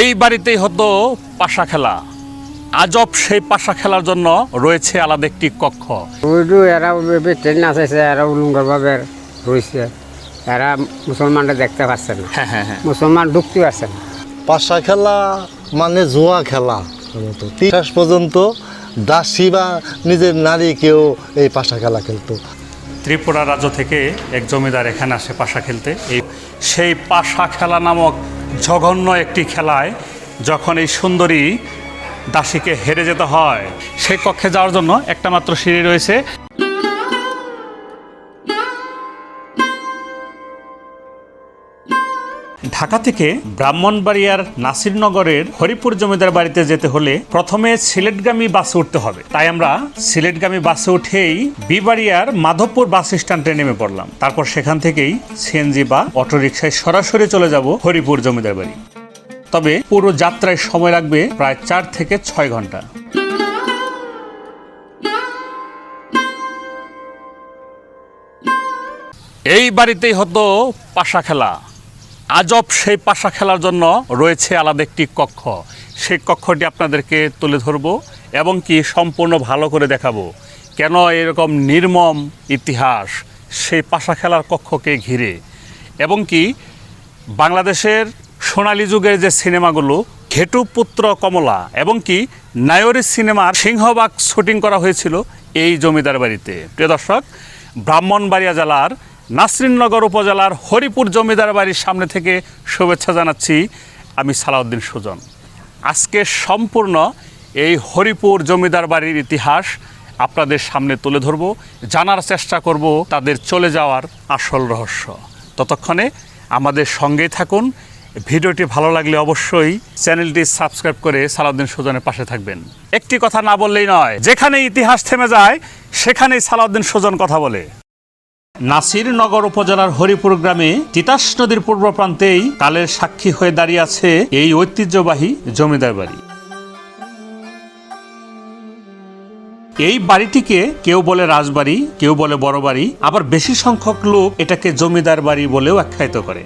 এই বাড়িতেই হতো পাশা খেলা। আজব সেই পাশা খেলার জন্য রয়েছে আলাদা একটি কক্ষ। এরা ট্রেন নাচাইছে, এরা উলঙ্গর ভাবে রয়েছে, এরা মুসলমানরা দেখতে পাচ্ছে না, মুসলমান ঢুকতে পারছে না। পাশা খেলা মানে জুয়া খেলা। শেষ পর্যন্ত দাসী বা নিজের নারীকেও এই পাশা খেলা খেলতো। ত্রিপুরা রাজ্য থেকে এক জমিদার এখানে আসে পাশা খেলতে। সেই পাশা খেলা নামক জঘন্য একটি খেলায় যখন এই সুন্দরী দাসীকে হেরে যেতে হয়, সেই কক্ষে যাওয়ার জন্য একটা মাত্র সিঁড়ি রয়েছে। ঢাকা থেকে ব্রাহ্মণবাড়িয়ার নাসিরনগরের হরিপুর জমিদার বাড়িতে যেতে হলে প্রথমে সিলেটগামী বাসে উঠতে হবে। তাই আমরা সিলেটগামী বাসে উঠেই বিবাড়িয়ার মাধবপুর বাস স্ট্যান্ডে নেমে পড়লাম। তারপর সেখান থেকেই সিএনজি বা অটোরিকশায় সরাসরি চলে যাব হরিপুর জমিদার বাড়ি। তবে পুরো যাত্রায় সময় লাগবে প্রায় 4 থেকে 6 ঘন্টা। এই বাড়িতেই হতো পাশা খেলা। আজব সেই পাশা খেলার জন্য রয়েছে আলাদা একটি কক্ষ। সেই কক্ষটি আপনাদেরকে তুলে ধরবো এবং কি সম্পূর্ণ ভালো করে দেখাবো কেন এরকম নির্মম ইতিহাস সেই পাশা খেলার কক্ষকে ঘিরে, এবং কি বাংলাদেশের সোনালী যুগের যে সিনেমাগুলো ঘেটুপুত্র কমলা এবং কি নায়রি সিনেমার সিংহবাগ শুটিং করা হয়েছিল এই জমিদার বাড়িতে। প্রিয় দর্শক, ব্রাহ্মণবাড়িয়া জেলার নাসরিননগর উপজেলার হরিপুর জমিদার বাড়ির সামনে থেকে শুভেচ্ছা জানাচ্ছি আমি সালাউদ্দিন সুজন। আজকে সম্পূর্ণ এই হরিপুর জমিদার বাড়ির ইতিহাস আপনাদের সামনে তুলে ধরব, জানার চেষ্টা করব তাদের চলে যাওয়ার আসল রহস্য। ততক্ষণে আমাদের সঙ্গেই থাকুন। ভিডিওটি ভালো লাগলে অবশ্যই চ্যানেলটি সাবস্ক্রাইব করে সালাউদ্দিন সুজনের পাশে থাকবেন। একটি কথা না বললেই নয়, যেখানে ইতিহাস থেমে যায় সেখানেই সালাউদ্দিন সুজন কথা বলে। নাসিরনগর উপজেলার হরিপুর গ্রামে তিতাস নদীর পূর্ব প্রান্তেই কালের সাক্ষী হয়ে দাঁড়িয়ে আছে এই ঐতিহ্যবাহী জমিদার বাড়ি। এই বাড়িটিকে কেউ বলে রাজবাড়ি, কেউ বলে বড় বাড়ি, আবার বেশি সংখ্যক লোক এটাকে জমিদার বাড়ি বলেও আখ্যায়িত করে।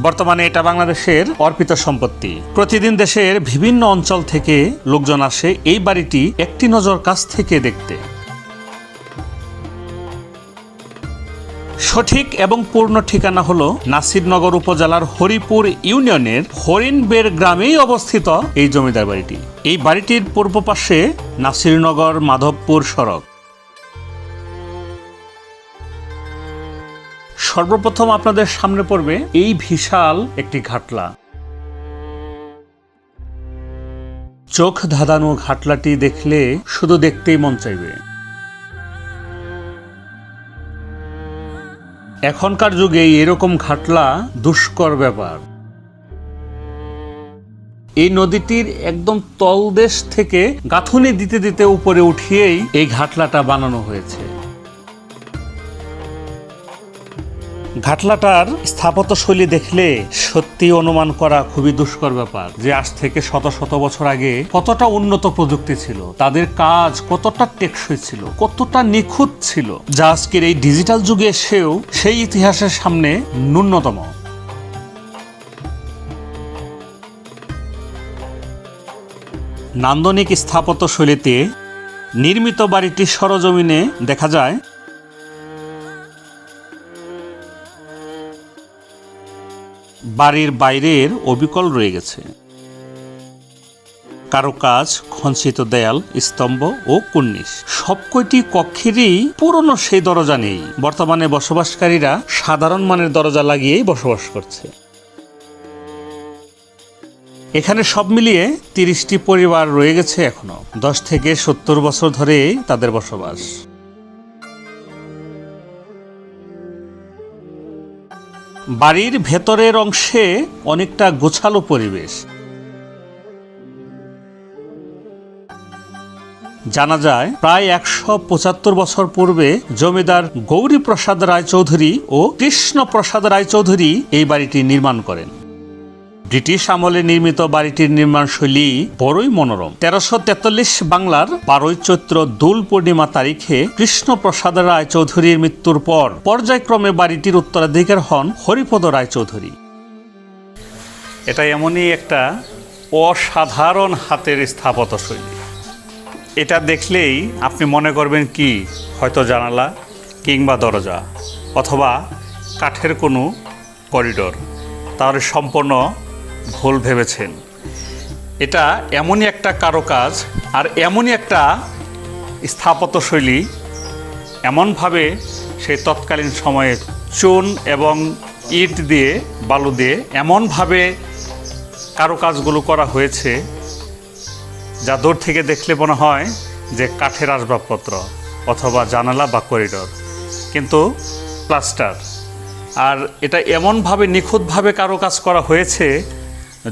বর্তমানে এটা বাংলাদেশের অর্পিত সম্পত্তি। প্রতিদিন দেশের বিভিন্ন অঞ্চল থেকে লোকজন আসে এই বাড়িটি একটি নজর কাছ থেকে দেখতে। সঠিক এবং পূর্ণ ঠিকানা হলো নাসিরনগর উপজেলার হরিপুর ইউনিয়নের হরিণবেড় গ্রামেই অবস্থিত এই জমিদার বাড়িটি। এই বাড়িটির পূর্ব পাশে নাসিরনগর মাধবপুর সড়ক। সর্বপ্রথম আপনাদের সামনে পড়বে এই বিশাল একটি ঘাটলা। চোখ ধাঁধানো ঘাটলাটি দেখলে শুধু দেখতেই মন চাইবে। এখনকার যুগে এরকম ঘাটলা দুষ্কর ব্যাপার। এই নদীটির একদম তলদেশ থেকে গাঁথুনি দিতে দিতে উপরে উঠিয়েই এই ঘাটলাটা বানানো হয়েছে। ঘাটলাটার স্থাপত্যশৈলী দেখলে সত্যি অনুমান করা খুবই দুষ্কর ব্যাপার যে আজ থেকে শত শত বছর আগে কতটা উন্নত প্রযুক্তি ছিল, তাদের কাজ কতটা টেকসই ছিল, কতটা নিখুঁত ছিল, যা আজকের এই ডিজিটাল যুগে এসেও সেই ইতিহাসের সামনে ন্যূনতম। নান্দনিক স্থাপত্যশৈলীতে নির্মিত বাড়িটির সরজমিনে দেখা যায় বাড়ির বাইরের অবিকল রয়ে গেছে কারুকাজ, খচিত দেয়াল, স্তম্ভ ও কুর্নিশ। সবকয়টি কক্ষেরই পুরনো সেই দরজা নেই। বর্তমানে বসবাসকারীরা সাধারণ মানের দরজা লাগিয়েই বসবাস করছে। এখানে সব মিলিয়ে 30টি পরিবার রয়ে গেছে এখনো। 10 থেকে 70 বছর ধরে তাদের বসবাস। বাড়ির ভেতরের অংশে অনেকটা গোছালো পরিবেশ। জানা যায় প্রায় 175 বছর পূর্বে জমিদার গৌরীপ্রসাদ রায়চৌধুরী ও কৃষ্ণপ্রসাদ রায়চৌধুরী এই বাড়িটি নির্মাণ করেন। ব্রিটিশ আমলে নির্মিত বাড়িটির নির্মাণশৈলী বড়ই মনোরম। 1343 বাংলার 12 চৈত্র দোল পূর্ণিমা তারিখে কৃষ্ণপ্রসাদ রায়চৌধুরীর মৃত্যুর পর পর্যায়ক্রমে বাড়িটির উত্তরাধিকার হন হরিপদ রায়চৌধুরী। এটা এমনই একটা অসাধারণ হাতের স্থাপত্যশৈলী। এটা দেখলেই আপনি মনে করবেন কি হয়তো জানালা কিংবা দরজা অথবা কাঠের কোনো করিডোর, তাহলে সম্পূর্ণ ভুল ভেবেছেন। এটা এমনই একটা কারুকাজ আর এমনই একটা স্থাপত্যশৈলী, এমনভাবে সেই তৎকালীন সময়ে চুন এবং ইট দিয়ে বালু দিয়ে এমনভাবে কারুকাজগুলো করা হয়েছে যা দূর থেকে দেখলে মনে হয় যে কাঠের আসবাবপত্র অথবা জানালা বা করিডোর, কিন্তু প্লাস্টার। আর এটা এমনভাবে নিখুঁতভাবে কারুকাজ করা হয়েছে,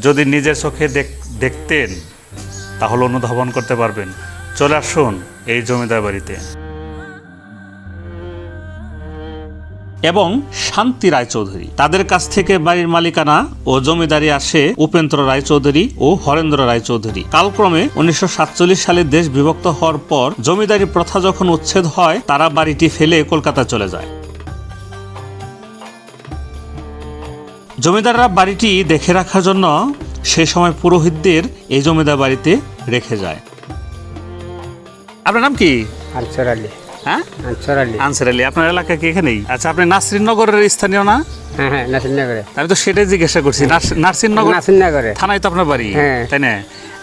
যদি নিজের চোখে দেখতেন তাহলে অনুধাবন করতে পারবেন। চলে আসুন এই জমিদার বাড়িতে। এবং শান্তি রায়চৌধুরী, তাদের কাছ থেকে বাড়ির মালিকানা ও জমিদারি আসে উপেন্দ্র রায়চৌধুরী ও হরেন্দ্র রায়চৌধুরী। কালক্রমে 1947 সালে দেশ বিভক্ত হওয়ার পর জমিদারি প্রথা যখন উচ্ছেদ হয়, তারা বাড়িটি ফেলে কলকাতা চলে যায়। জমিদাররা বাড়িটি দেখে রাখার জন্য সেই সময় পুরোহিতদের এই জমিদার বাড়িতে রেখে যায়। আপনার নাম কি? আনসার আলী। হ্যাঁ, আনসার আলী। আনসার আলী। আপনার এলাকা কি এখানেই? আচ্ছা, আপনি নাসিরনগরের স্থানীয় না? হ্যাঁ হ্যাঁ, নাসিরনগরে। আমি তো সেটাই জিজ্ঞাসা করছি। নাসিরনগরে থানায় তো আপনার বাড়ি, হ্যাঁ। তাই না?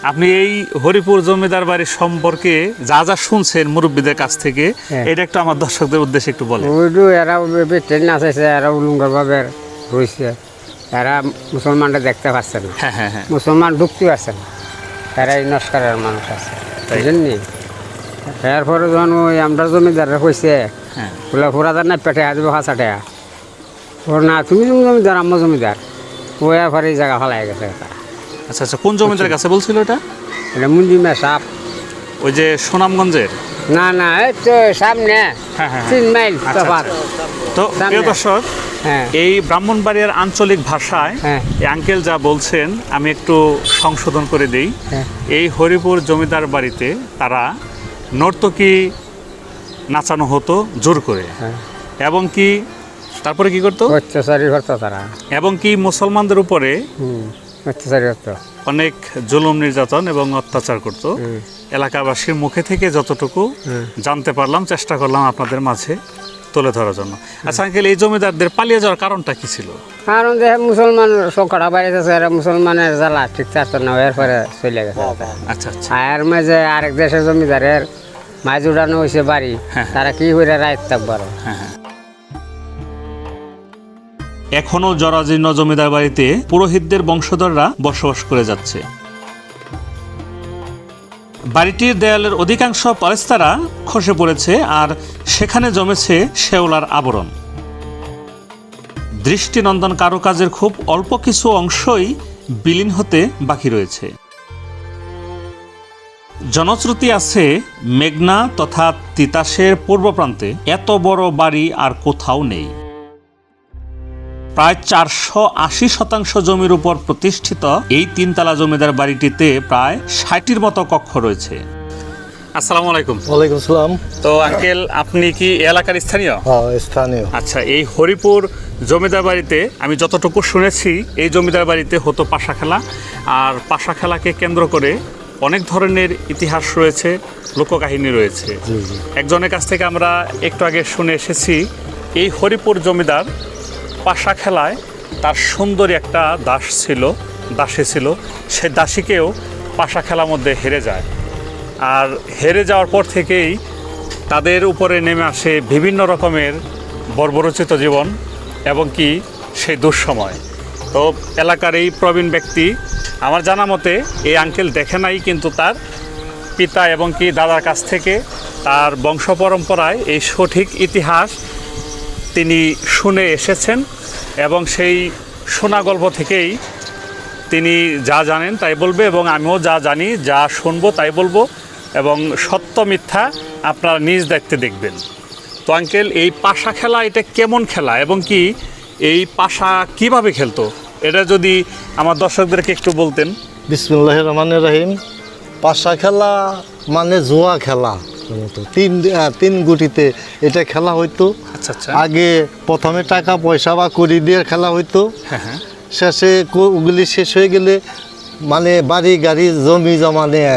আপনি এই হরিপুর জমিদার বাড়ির সম্পর্কে যা যা শুনছেন মুরব্বীদের কাছ থেকে, এটা একটু আমার দর্শকদের উদ্দেশ্যে একটু বলেন। এরা ট্রেন নাচাইছে, এরা উলুঙ্গর ভাবে রয়েছে, এরা মুসলমানরা দেখতে পাচ্ছে না। হ্যাঁ হ্যাঁ হ্যাঁ, মুসলমান ঢুকতে পারছে না, তারা এই নস্কারের মানুষ আছে, বুঝলেননি? এরপরে যখন ওই আমরা জমিদাররা কইছে হ্যাঁ, বলে পুরাদার না পেটে আসবো হাসা টাকা, ওর না তুমি জমিদার আমার জমিদার, ও এরপরে এই জায়গা ফেলাই গেছে। আচ্ছা আচ্ছা, কোন জমিদারের কাছে বলছিল এটা? এটা মুন্দিমা সাপ, ওই যে সুনামগঞ্জের? না না, এই তো সামনে হ্যাঁ হ্যাঁ 3 মাইল আচ্ছা, তফাৎ। তো সামনে। প্রিয় দর্শক, হ্যাঁ এই ব্রাহ্মণবাড়িয়ার আঞ্চলিক ভাষায় হ্যাঁ। এই আঙ্কেল যা বলছেন আমি একটু সংশোধন করে দেই। হ্যাঁ। এই হরিপুর জমিদার বাড়িতে তারা নর্তকী নাচানো হতো জোর করে, হ্যাঁ। এবং কি তারপরে কি করতো, অত্যাচারী করতো তারা, এবং কি মুসলমানদের উপরে অত্যাচারী করতো, অনেক জুলুম নির্যাতন এবং অত্যাচার করত। এলাকাবাসীর মুখে থেকে যতটুকু জানতে পারলাম, চেষ্টা করলাম আপনাদের মাঝে তুলে ধরার জন্য। আচ্ছা আঙ্কেল, এই জমিদারদের পালিয়ে যাওয়ার কারণটা কি ছিল? কারণ যে মুসলমান সংকটা বাড়িতে এরা মুসলমানের জ্বালা ঠিক থাকতো না, এরপরে চলে গেছে। আচ্ছা আচ্ছা, আর মাঝে আরেক দেশের জমিদারের মাছ উড়ানো হয়েছে বাড়ি, তারা কি করে রাত থাকবো আরো। হ্যাঁ হ্যাঁ। এখনো জরাজীর্ণ জমিদার বাড়িতে পুরোহিতদের বংশধররা বসবাস করে যাচ্ছে। বাড়িটির দেয়ালের অধিকাংশ পলেস্তারা খসে পড়েছে আর সেখানে জমেছে শেওলার আবরণ। দৃষ্টিনন্দন কারুকাজের খুব অল্প কিছু অংশই বিলীন হতে বাকি রয়েছে। জনশ্রুতি আছে মেঘনা তথা তিতাসের পূর্ব প্রান্তে এত বড় বাড়ি আর কোথাও নেই। প্রায় 480% জমির উপর প্রতিষ্ঠিত এই 3তলা জমিদার বাড়িটিতে প্রায় 60টির মতো কক্ষ রয়েছে। আসসালামু আলাইকুম। ওয়ালাইকুম আসসালাম। তো আঙ্কেল, আপনি কি এলাকার স্থানীয়? হ্যাঁ, স্থানীয়। আচ্ছা, এই হরিপুর জমিদার বাড়িতে আমি যতটুকু শুনেছি, এই জমিদার বাড়িতে হতো পাশা খেলা, আর পাশা খেলাকে কেন্দ্র করে অনেক ধরনের ইতিহাস রয়েছে, লোককাহিনী রয়েছে। একজনের কাছ থেকে আমরা একটু আগে শুনে এসেছি, এই হরিপুর জমিদার পাশা খেলায় তার সুন্দরী একটা দাসী ছিল, সে দাসীকেও পাশা খেলার মধ্যে হেরে যায়। আর হেরে যাওয়ার পর থেকেই তাদের উপরে নেমে আসে বিভিন্ন রকমের বর্বরচিত জীবন এবং কি সেই দুঃসময়। তো এলাকার এই প্রবীণ ব্যক্তি, আমার জানা মতে এই আঙ্কেল দেখে নাই, কিন্তু তার পিতা এবং কি দাদার কাছ থেকে তার বংশ পরম্পরায় এই সঠিক ইতিহাস তিনি শুনে এসেছেন, এবং সেই শোনা গল্প থেকেই তিনি যা জানেন তাই বলবে, এবং আমিও যা জানি যা শুনবো তাই বলবো, এবং সত্য মিথ্যা আপনারা নিজ দায়িত্বে দেখবেন। তো আঙ্কেল, এই পাশা খেলা এটা কেমন খেলা, এবং কি এই পাশা কিভাবে খেলতো এটা যদি আমার দর্শকদেরকে একটু বলতেন। বিসমিল্লাহির রহমানির রহিম। পাশা খেলা মানে জুয়া খেলা মতো তিন গুটিতে এটা খেলা হইতো। আচ্ছা আচ্ছা। আগে প্রথমে টাকা পয়সা বা কড়ি দিয়ে খেলা হইতো, হ্যাঁ হ্যাঁ। শেষে ওগুলি শেষ হয়ে গেলে মানে বাড়ি গাড়ি জমি জমা নিয়ে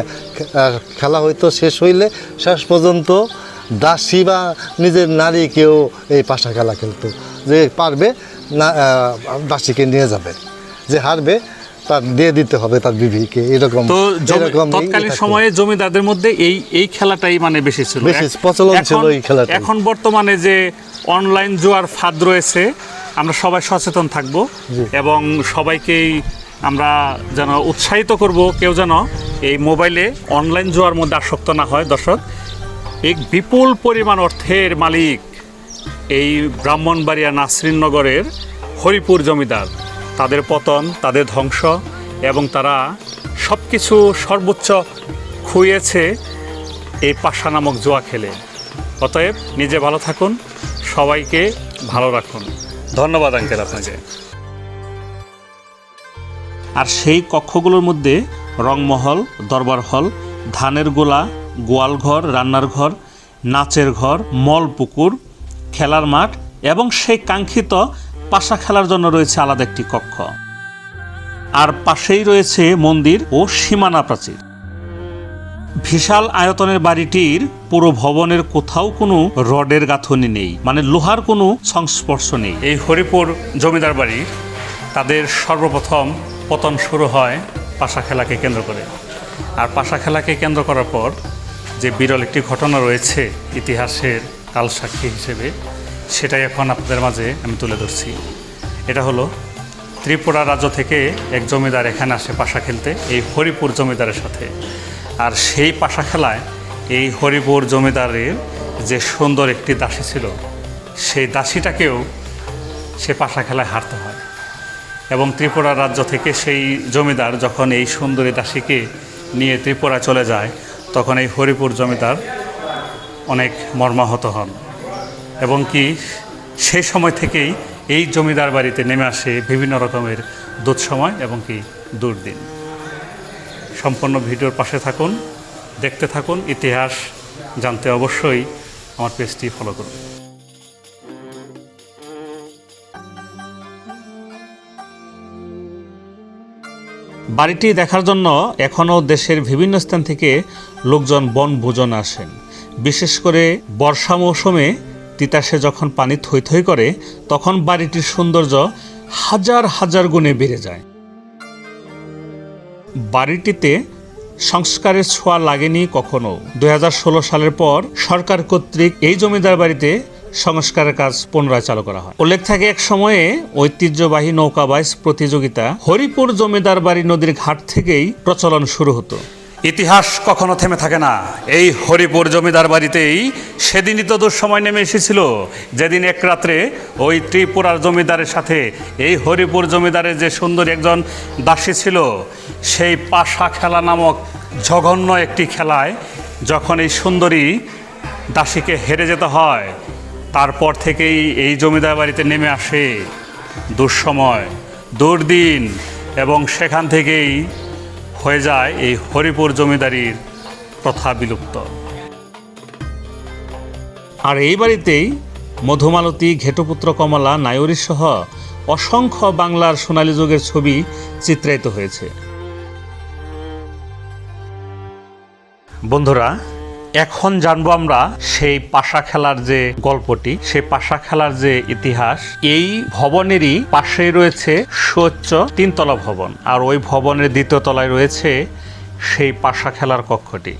খেলা হইতো। শেষ হইলে শেষ পর্যন্ত দাসী বা নিজের নারী কেউ এই পাশা খেলা খেলতো, যে পারবে না দাসীকে নিয়ে যাবে, যে হারবে তার দিয়ে দিতে হবে তার বিবিকে, এরকম। তো তৎকালীন সময়ে জমিদারদের মধ্যে এই খেলাটাই মানে বেশি ছিল, বেশি প্রচলন ছিল এই খেলাটা। এখন বর্তমানে যে অনলাইন জুয়ার ফাঁদ রয়েছে, আমরা সবাই সচেতন থাকব এবং সবাইকেই আমরা যেন উৎসাহিত করব, কেউ যেন এই মোবাইলে অনলাইন জুয়ার মধ্যে আসক্ত না হয়। দর্শক, এই বিপুল পরিমাণ অর্থের মালিক এই ব্রাহ্মণবাড়িয়া নাসরিননগরের হরিপুর জমিদার, তাদের পতন, তাদের ধ্বংস এবং তারা সব কিছু সর্বোচ্চ খুইয়েছে এই পাশা নামক জুয়া খেলে। অতএব নিজে ভালো থাকুন, সবাইকে ভালো রাখুন। ধন্যবাদ আঙ্কেল আপনাকে। আর সেই কক্ষগুলোর মধ্যে রংমহল, দরবার হল, ধানের গোলা, গোয়াল ঘর, রান্নার ঘর, নাচের ঘর, মল পুকুর, খেলার মাঠ এবং সেই কাঙ্ক্ষিত পাশা খেলার জন্য রয়েছে আলাদা একটি কক্ষ। আর পাশেই রয়েছে মন্দির ও সীমানা প্রাচীর। বিশাল আয়তনের বাড়িটির পুরো ভবনের কোথাও কোনো রডের গাঁথনি নেই, মানে লোহার কোনো সংস্পর্শ নেই। এই হরিপুর জমিদার বাড়ি, তাদের সর্বপ্রথম পতন শুরু হয় পাশা খেলাকে কেন্দ্র করে। আর পাশা খেলাকে কেন্দ্র করার পর যে বিরল একটি ঘটনা রয়েছে ইতিহাসের কালসাক্ষী হিসেবে, সেটাই এখন আপনাদের মাঝে আমি তুলে ধরছি। এটা হলো ত্রিপুরা রাজ্য থেকে এক জমিদার এখানে আসে পাশা খেলতে এই হরিপুর জমিদারের সাথে। আর সেই পাশা খেলায় এই হরিপুর জমিদারের যে সুন্দর একটি দাসী ছিল, সেই দাসীটাকেও সে পাশা খেলায় হারতে হয়। এবং ত্রিপুরা রাজ্য থেকে সেই জমিদার যখন এই সুন্দরী দাসীকে নিয়ে ত্রিপুরা চলে যায়, তখন এই হরিপুর জমিদার অনেক মর্মাহত হন। এবং কি সেই সময় থেকেই এই জমিদার বাড়িতে নেমে আসে বিভিন্ন রকমের দুঃসময় এবং কি দুর্দিন। সম্পূর্ণ ভিডিওর পাশে থাকুন, দেখতে থাকুন, ইতিহাস জানতে অবশ্যই আমার পেজটি ফলো করুন। বাড়িটি দেখার জন্য এখনও দেশের বিভিন্ন স্থান থেকে লোকজন বনভোজন আসেন। বিশেষ করে বর্ষা মৌসুমে তিতাসে যখন পানি থই থই করে, তখন বাড়িটির সৌন্দর্য হাজার হাজার গুণে বেড়ে যায়। বাড়িটিতে সংস্কারের ছোঁয়া লাগেনি কখনো। 2016 সালের পর সরকার কর্তৃক এই জমিদার বাড়িতে সংস্কারের কাজ পুনরায় চালু করা হয়। উল্লেখ থাকে, এক সময়ে ঐতিহ্যবাহী নৌকা বাইচ প্রতিযোগিতা হরিপুর জমিদার বাড়ি নদীর ঘাট থেকেই প্রচলন শুরু হতো। ইতিহাস কখনো থেমে থাকে না। এই হরিপুর জমিদার বাড়িতেই সেদিনই তো দুঃসময় নেমে এসেছিল, যেদিন এক রাত্রে ওই ত্রিপুরার জমিদারের সাথে এই হরিপুর জমিদারের যে সুন্দর একজন দাসী ছিল, সেই পাশা খেলা নামক জঘন্য একটি খেলায় যখন এই সুন্দরী দাসীকে হেরে যেতে হয়, তারপর থেকেই এই জমিদার বাড়িতে নেমে আসে দুঃসময়, দুর্দিন, এবং সেখান থেকেই হয়ে যায় এই হরিপুর জমিদারির প্রথা বিলুপ্ত। আর এই বাড়িতেই মধুমালতী, ঘেটুপুত্র কমলা, নায়রী সহ অসংখ্য বাংলার সোনালী যুগের ছবি চিত্রায়িত হয়েছে। বন্ধুরা, এখন জানবো আমরা সেই পাশা খেলার যে গল্পটি, সেই পাশা খেলার যে ইতিহাস। এই ভবনেরই পাশেই রয়েছে সুউচ্চ 3তলা ভবন, আর ওই ভবনের 2য় তলায় রয়েছে সেই পাশা খেলার কক্ষটি।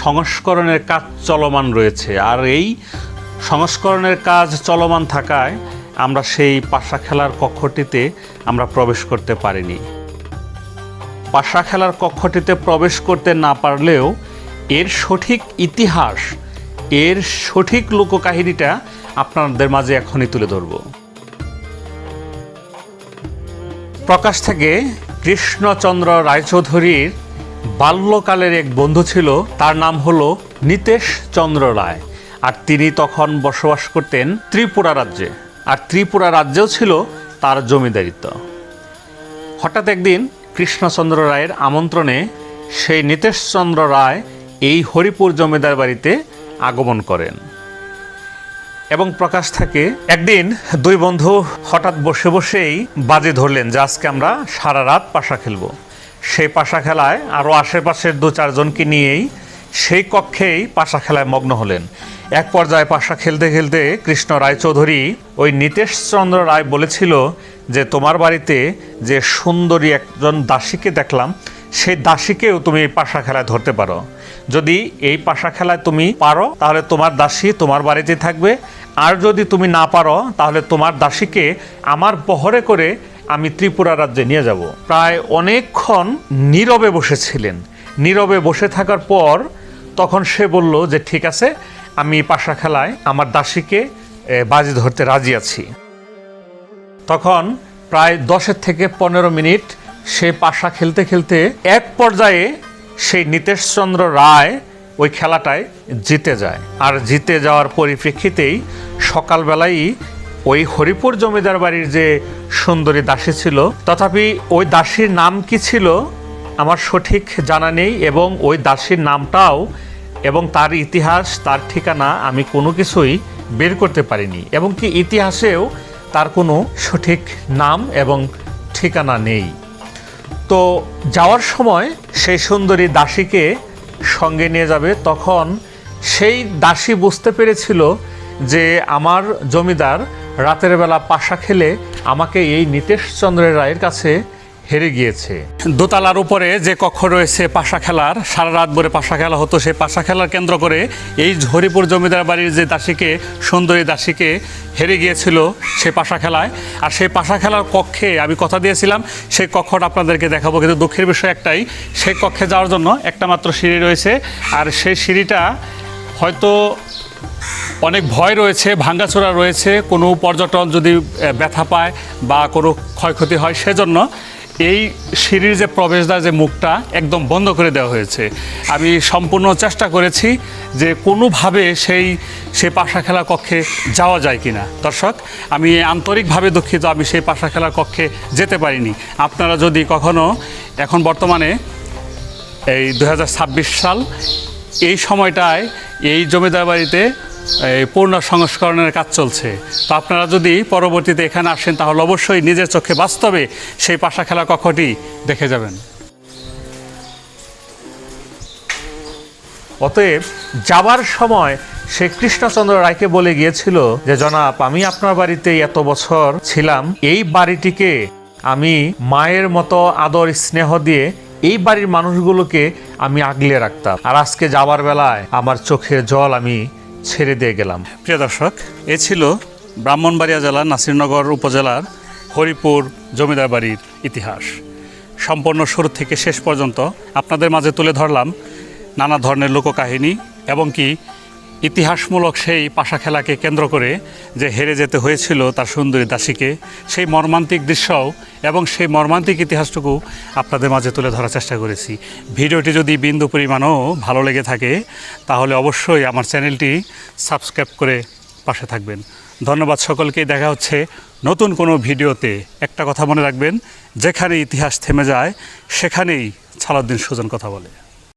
সংস্করণের কাজ চলমান রয়েছে, আর এই সংস্করণের কাজ চলমান থাকায় আমরা সেই পাশা খেলার কক্ষটিতে আমরা প্রবেশ করতে পারিনি। পাশা খেলার কক্ষটিতে প্রবেশ করতে না পারলেও এর সঠিক ইতিহাস, এর সঠিক লোককাহিনীটা আপনাদের মাঝে এখনই তুলে ধরব। প্রকাশ থেকে কৃষ্ণচন্দ্র রায়চৌধুরীর বাল্যকালের এক বন্ধু ছিল, তার নাম হলো নিতেশ চন্দ্র রায়। আর তিনি তখন বসবাস করতেন ত্রিপুরা রাজ্যে। আর ত্রিপুরা রাজ্যেও ছিল তার জমিদারিত্ব। হঠাৎ একদিন কৃষ্ণচন্দ্র রায়ের আমন্ত্রণে সেই নীতেশচন্দ্র রায় এই হরিপুর জমিদার বাড়িতে আগমন করেন এবং প্রকাশ থাকে একদিন দুই বন্ধু হঠাৎ বসে বসেই বাজি ধরলেন যে আজকে আমরা সারা রাত পাশা খেলব। সেই পাশা খেলায় আরও আশেপাশের 2-4 জনকে নিয়েই সেই কক্ষেই পাশা খেলায় মগ্ন হলেন। এক পর্যায়ে পাশা খেলতে খেলতে কৃষ্ণ রায়চৌধুরী ওই নীতেশচন্দ্র রায় বলেছিল যে তোমার বাড়িতে যে সুন্দরী একজন দাসীকে দেখলাম, সেই দাসীকেও তুমি এই পাশা খেলায় ধরতে পারো। যদি এই পাশা খেলায় তুমি পারো তাহলে তোমার দাসী তোমার বাড়িতে থাকবে, আর যদি তুমি না পারো তাহলে তোমার দাসীকে আমার বহরে করে আমি ত্রিপুরা রাজ্যে নিয়ে যাব। প্রায় অনেকক্ষণ নীরবে বসেছিলেন। নীরবে বসে থাকার পর তখন সে বলল যে ঠিক আছে, আমি পাশা খেলায় আমার দাসীকে বাজি ধরতে রাজি আছি। তখন প্রায় 10 থেকে 15 মিনিট সে পাশা খেলতে খেলতে এক পর্যায়ে সেই নীতেশচন্দ্র রায় ওই খেলাটায় জিতে যায়। আর জিতে যাওয়ার পরিপ্রেক্ষিতেই সকালবেলায় ওই হরিপুর জমিদার বাড়ির যে সুন্দরী দাসী ছিল, তথাপি ওই দাসীর নাম কি ছিল আমার সঠিক জানা নেই, এবং ওই দাসীর নামটাও এবং তার ইতিহাস, তার ঠিকানা আমি কোনো কিছুই বের করতে পারিনি, এবং কি ইতিহাসেও তার কোনো সঠিক নাম এবং ঠিকানা নেই। তো যাওয়ার সময় সেই সুন্দরী দাসীকে সঙ্গে নিয়ে যাবে, তখন সেই দাসী বুঝতে পেরেছিল যে আমার জমিদার রাতের বেলা পাশা খেলে আমাকে এই নীতেশচন্দ্র রায়ের কাছে হেরে গিয়েছে। দোতলার উপরে যে কক্ষ রয়েছে পাশা খেলার, সারা রাত ভরে পাশা খেলা হতো, সেই পাশা খেলার কেন্দ্র করে এই হরিপুর জমিদার বাড়ির যে দাসীকে, সুন্দরী দাসীকে হেরে গিয়েছিল সেই পাশা খেলায়। আর সেই পাশা খেলার কক্ষে আমি কথা দিয়েছিলাম সেই কক্ষটা আপনাদেরকে দেখাবো, কিন্তু দুঃখের বিষয় একটাই, সেই কক্ষে যাওয়ার জন্য একটা মাত্র সিঁড়ি রয়েছে, আর সেই সিঁড়িটা হয়তো অনেক ভয় রয়েছে, ভাঙ্গাচোরা রয়েছে, কোনো পর্যটন যদি ব্যথা পায় বা কোনো ক্ষয়ক্ষতি হয়, সেজন্য এই সিঁড়ির যে প্রবেশদ্বার, যে মুখটা একদম বন্ধ করে দেওয়া হয়েছে। আমি সম্পূর্ণ চেষ্টা করেছি যে কোনোভাবে সেই পাশা খেলা কক্ষে যাওয়া যায় কিনা। দর্শক, আমি আন্তরিকভাবে দুঃখিত, আমি সেই পাশা খেলার কক্ষে যেতে পারিনি। আপনারা যদি কখনো, এখন বর্তমানে এই 2026 সাল, এই সময়টায় এই জমিদার বাড়িতে পূর্ণ সংস্করণের কাজ চলছে, তো আপনারা যদি পরবর্তীতে এখানে আসেন তাহলে অবশ্যই নিজের চোখে বাস্তবে সেই পাশা খেলা কক্ষটি দেখে যাবেন। অতএব যাবার সময় সে কৃষ্ণচন্দ্র রায়কে বলে গিয়েছিল যে জনাব, আমি আপনার বাড়িতে এত বছর ছিলাম, এই বাড়িটিকে আমি মায়ের মতো আদর স্নেহ দিয়ে এই বাড়ির মানুষগুলোকে আমি আগলে রাখতাম, আর আজকে যাবার বেলায় আমার চোখের জল আমি ছেড়ে দিয়ে গেলাম। প্রিয় দর্শক, এ ছিল ব্রাহ্মণবাড়িয়া জেলার নাসিরনগর উপজেলার হরিপুর জমিদার বাড়ির ইতিহাস। সম্পূর্ণ শুরু থেকে শেষ পর্যন্ত আপনাদের মাঝে তুলে ধরলাম নানা ধরনের লোককাহিনী এবং কি ইতিহাসমূলক সেই পাশা খেলাকে কেন্দ্র করে যে হেরে যেতে হয়েছিল তার সুন্দরী দাসীকে, সেই মর্মান্তিক দৃশ্যও এবং সেই মর্মান্তিক ইতিহাসটুকু আপনাদের মাঝে তুলে ধরার চেষ্টা করেছি। ভিডিওটি যদি বিন্দু পরিমাণও ভালো লেগে থাকে তাহলে অবশ্যই আমার চ্যানেলটি সাবস্ক্রাইব করে পাশে থাকবেন। ধন্যবাদ সকলকেই। দেখা হচ্ছে নতুন কোনো ভিডিওতে। একটা কথা মনে রাখবেন, যেখানে ইতিহাস থেমে যায় সেখানেই সালাউদ্দিন সুজন কথা বলে।